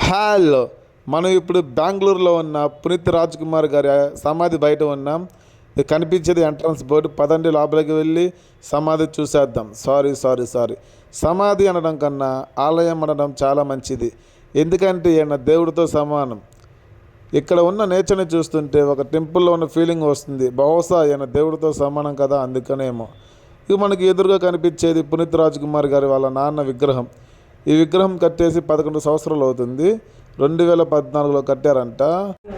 Hello, మనం ఇప్పుడు బెంగళూరులో ఉన్న పునీత్ రాజ్ కుమార్ గారి సమాధి బయట ఉన్నాం. ఇది కనిపించేది ఎంట్రన్స్ బోర్డు. పదండి లోపలికి వెళ్ళి సమాధి చూసేద్దాం. సారీ, సమాధి అనడం కన్నా ఆలయం అనడం చాలా మంచిది. ఎందుకంటే ఈయన దేవుడితో సమానం. ఇక్కడ ఉన్న నేచర్ని చూస్తుంటే ఒక టెంపుల్లో ఉన్న ఫీలింగ్ వస్తుంది. బహుశా ఈయన దేవుడితో సమానం కదా, అందుకనేమో. ఇక మనకి ఎదురుగా కనిపించేది పునీత్ రాజ్ కుమార్ గారి వాళ్ళ నాన్న విగ్రహం. ఈ విగ్రహం కట్టేసి 11 సంవత్సరాలు అవుతుంది. 2014లో కట్టారంట.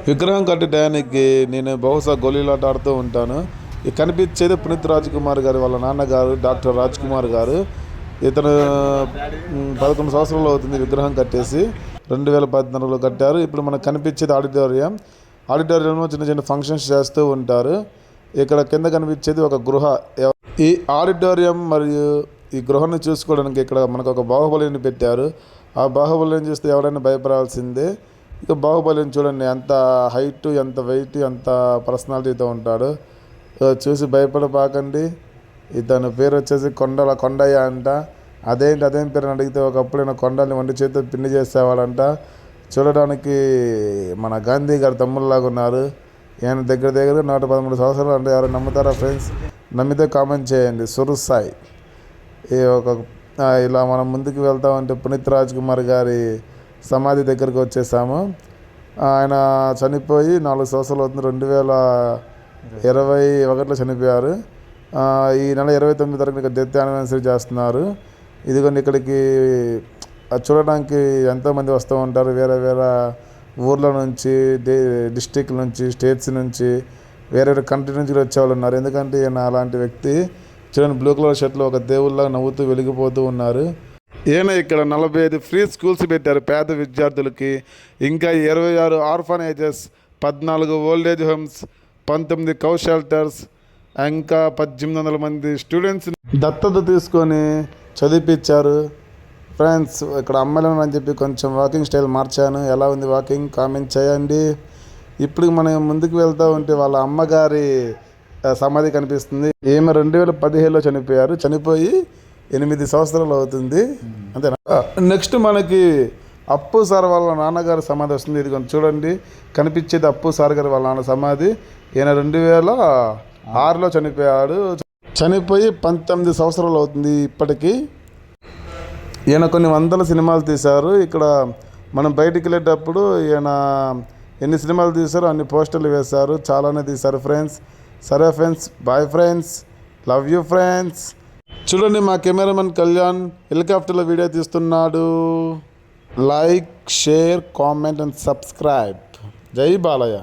విగ్రహం కట్టే టయానికి నేను బహుశా గోళీలాట ఆడుతూ ఉంటాను. ఇది కనిపించేది పునీత్ రాజ్ కుమార్ గారి వాళ్ళ నాన్నగారు డాక్టర్ రాజ్ కుమార్ గారు. ఇతను 11 సంవత్సరాలు అవుతుంది విగ్రహం కట్టేసి. 2014లో కట్టారు. ఇప్పుడు మనకు కనిపించేది ఆడిటోరియంలో చిన్న చిన్న ఫంక్షన్స్ చేస్తూ ఉంటారు. ఇక్కడ కింద కనిపించేది ఒక గృహ. ఈ ఆడిటోరియం మరియు ఈ గృహాన్ని చూసుకోవడానికి ఇక్కడ మనకు ఒక బాహుబలిని పెట్టారు. ఆ బాహుబలిని చూస్తే ఎవరైనా భయపడాల్సిందే. ఇక బాహుబలిని చూడండి, ఎంత హైట్, ఎంత వెయిట్, ఎంత పర్సనాలిటీతో ఉంటాడు. చూసి భయపడపాకండి. ఇతని పేరు వచ్చేసి కొండయ్య అంట. అదేం పేరు అని అడిగితే ఒకప్పుడు నేను కొండల్ని వండి చేతితో పిండి చేసేవాడంట. చూడడానికి మన గాంధీ గారి తమ్ముళ్ళలాగా ఉన్నారు. ఈయన దగ్గర 113 సంవత్సరాలు అంటే ఎవరు నమ్ముతారా ఫ్రెండ్స్? నమ్మితే కామెంట్ చేయండి. సురుసాయి ఇలా మనం ముందుకు వెళ్తామంటే పునీత్ రాజ్ కుమార్ గారి సమాధి దగ్గరికి వచ్చేసాము. ఆయన చనిపోయి 4 సంవత్సరాలు అవుతుంది. 2021లో చనిపోయారు. ఈ నెల 29 తారీఖున డెత్ యానివర్సరీ చేస్తున్నారు. ఇదిగోండి, ఇక్కడికి చూడడానికి ఎంతోమంది వస్తూ ఉంటారు. వేరే ఊర్ల నుంచి, డిస్టిక్ నుంచి, స్టేట్స్ నుంచి, వేరే కంట్రీ నుంచి వచ్చేవాళ్ళు ఉన్నారు. ఎందుకంటే ఈయన అలాంటి వ్యక్తి. చూడండి, బ్లూ కలర్ షర్ట్లో ఒక దేవుళ్ళగా నవ్వుతూ వెలిగిపోతూ ఉన్నారు. ఈయన ఇక్కడ 45 ఫ్రీ స్కూల్స్ పెట్టారు పేద విద్యార్థులకి. ఇంకా 26 orphanages, 14 old age homes, 19 cow shelters, ఇంకా 1800 మంది స్టూడెంట్స్ దత్తత తీసుకొని చదివిపించారు. ఫ్రెండ్స్, ఇక్కడ అమ్మాయిలను అని చెప్పి కొంచెం వాకింగ్ స్టైల్ మార్చాను. ఎలా ఉంది వాకింగ్? కామెంట్ చేయండి. ఇప్పుడు మనం ముందుకు వెళ్తూ ఉంటే వాళ్ళ అమ్మగారి సమాధి కనిపిస్తుంది. ఈమె 2015లో చనిపోయారు. చనిపోయి 8 సంవత్సరాలు అవుతుంది. అంతేనా? నెక్స్ట్ మనకి అప్పు సార్ వాళ్ళ నాన్నగారి సమాధి వస్తుంది. ఇది కొంచెం చూడండి, కనిపించేది అప్పు సార్ గారి వాళ్ళ నాన్న సమాధి. ఈయన 2006లో చనిపోయాడు. చనిపోయి 19 సంవత్సరాలు అవుతుంది ఇప్పటికీ. ఈయన కొన్ని వందల సినిమాలు తీశారు. ఇక్కడ మనం బయటికి వెళ్ళేటప్పుడు ఈయన ఎన్ని సినిమాలు తీశారో అన్ని పోస్టర్లు వేశారు. చాలానే తీశారు ఫ్రెండ్స్. సరే friends, boy friends, love you friends. చూడండి, మా కెమెరామెన్ కళ్యాణ్ హెలికాప్టర్లో వీడియో తీస్తున్నాడు. Like, share, comment and subscribe. జై బాలయ్య.